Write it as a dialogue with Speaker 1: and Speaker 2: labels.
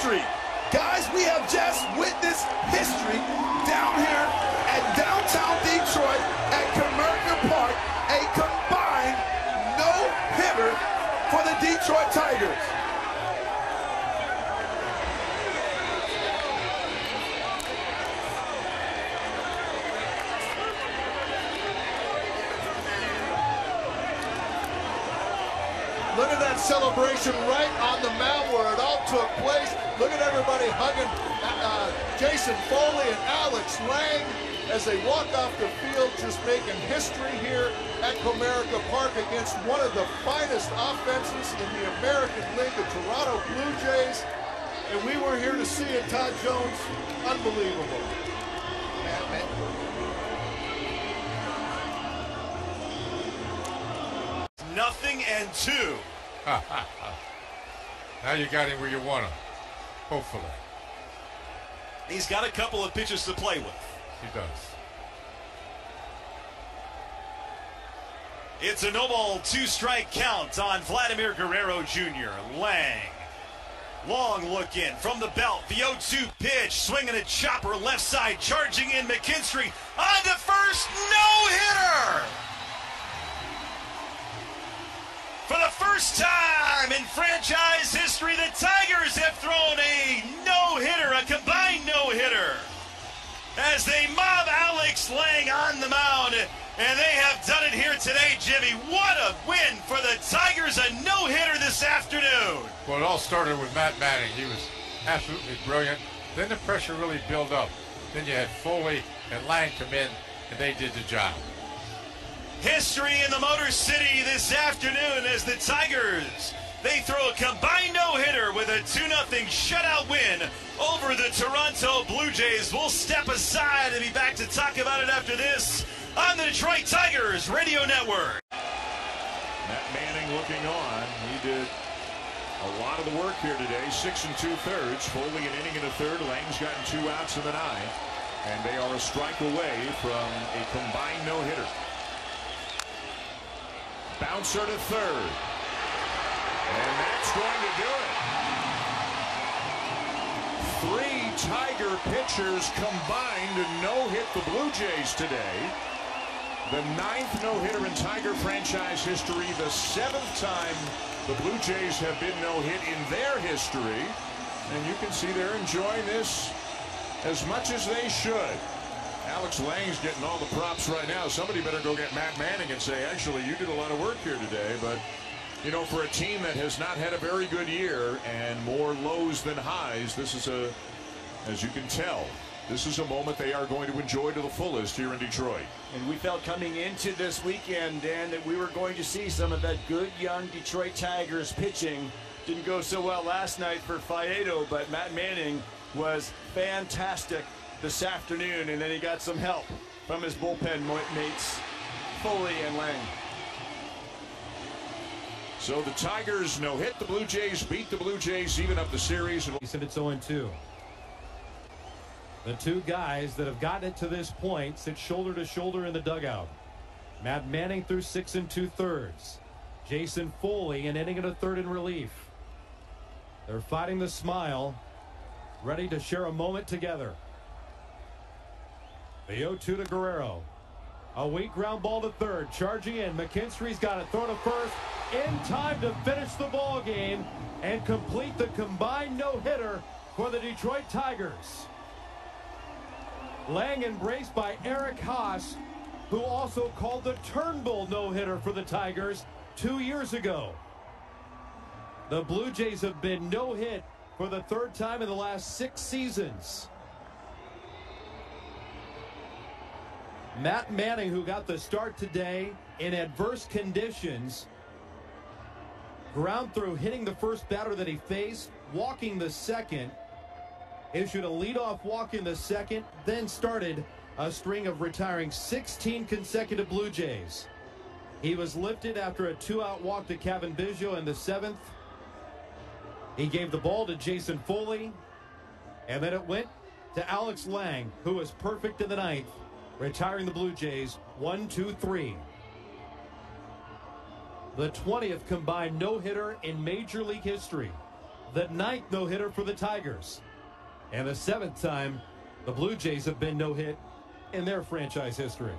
Speaker 1: history. Guys, we have just witnessed history down here at downtown Detroit at Comerica Park, a combined no-hitter for the Detroit Tigers.
Speaker 2: Look at that celebration right on the mound where it all took place. Look at everybody hugging Jason Foley and Alex Lange as they walk off the field, just making history here at Comerica Park against one of the finest offenses in the American League, the Toronto Blue Jays. And we were here to see it, Todd Jones. Unbelievable.
Speaker 3: Nothing and two.
Speaker 4: Now you got him where you want him. Hopefully.
Speaker 3: He's got a couple of pitches to play with.
Speaker 4: He does.
Speaker 3: It's a no-ball, two-strike count on Vladimir Guerrero Jr. Lange. Long look in from the belt. The 0-2 pitch. Swinging a chopper left side. Charging in McKinstry. On to first. No-hitter! For the first time in franchise history, the Tigers have thrown a no-hitter, a combined no-hitter, as they mob Alex Lange on the mound. And they have done it here today, Jimmy. What a win for the Tigers, a no-hitter this afternoon.
Speaker 4: Well, it all started with Matt Manning. He was absolutely brilliant. Then the pressure really built up. Then you had Foley and Lange come in, and they did the job.
Speaker 3: History in the Motor City this afternoon as the Tigers, they throw a combined no-hitter with a 2-0 shutout win over the Toronto Blue Jays. We'll step aside and be back to talk about it after this on the Detroit Tigers Radio Network.
Speaker 5: Matt Manning looking on. He did a lot of the work here today. 6 2/3. Foley an inning and a third. Lange's gotten 2 outs in the 9th. And they are a strike away from a combined no-hitter. Bouncer to third. And that's going to do it. 3 Tiger pitchers combined to no-hit the Blue Jays today. The 9th no-hitter in Tiger franchise history. The 7th time the Blue Jays have been no-hit in their history. And you can see they're enjoying this as much as they should. Alex Lange's getting all the props right now. Somebody better go get Matt Manning and say, actually, you did a lot of work here today. But, you know, for a team that has not had a very good year and more lows than highs, this is a, as you can tell, this is a moment they are going to enjoy to the fullest here in Detroit.
Speaker 6: And we felt coming into this weekend, Dan, that we were going to see some of that good young Detroit Tigers pitching. Didn't go so well last night for Faedo, but Matt Manning was fantastic this afternoon, and then he got some help from his bullpen mates, Foley and Lange.
Speaker 5: So the Tigers no-hit the Blue Jays, beat the Blue Jays, even up the series.
Speaker 7: He said it's 0-2. The two guys that have gotten it to this point sit shoulder to shoulder in the dugout. Matt Manning through 6 2/3. Jason Foley an inning and a third in relief. They're fighting the smile, ready to share a moment together. The 0-2 to Guerrero. A weak ground ball to third. Charging in. McKinstry's got it. Throw to first. In time to finish the ball game and complete the combined no-hitter for the Detroit Tigers. Lange embraced by Eric Haas, who also called the Turnbull no-hitter for the Tigers 2 years ago. The Blue Jays have been no-hit for the 3rd time in the last 6 seasons. Matt Manning, who got the start today in adverse conditions, ground through, hitting the first batter that he faced, walking the second, issued a leadoff walk in the second, then started a string of retiring 16 consecutive Blue Jays. He was lifted after a 2-out walk to Kevin Biggio in the 7th. He gave the ball to Jason Foley, and then it went to Alex Lange, who was perfect in the 9th, retiring the Blue Jays 1-2-3. The 20th combined no-hitter in Major League history. the 9th no-hitter for the Tigers, and the 7th time the Blue Jays have been no-hit in their franchise history.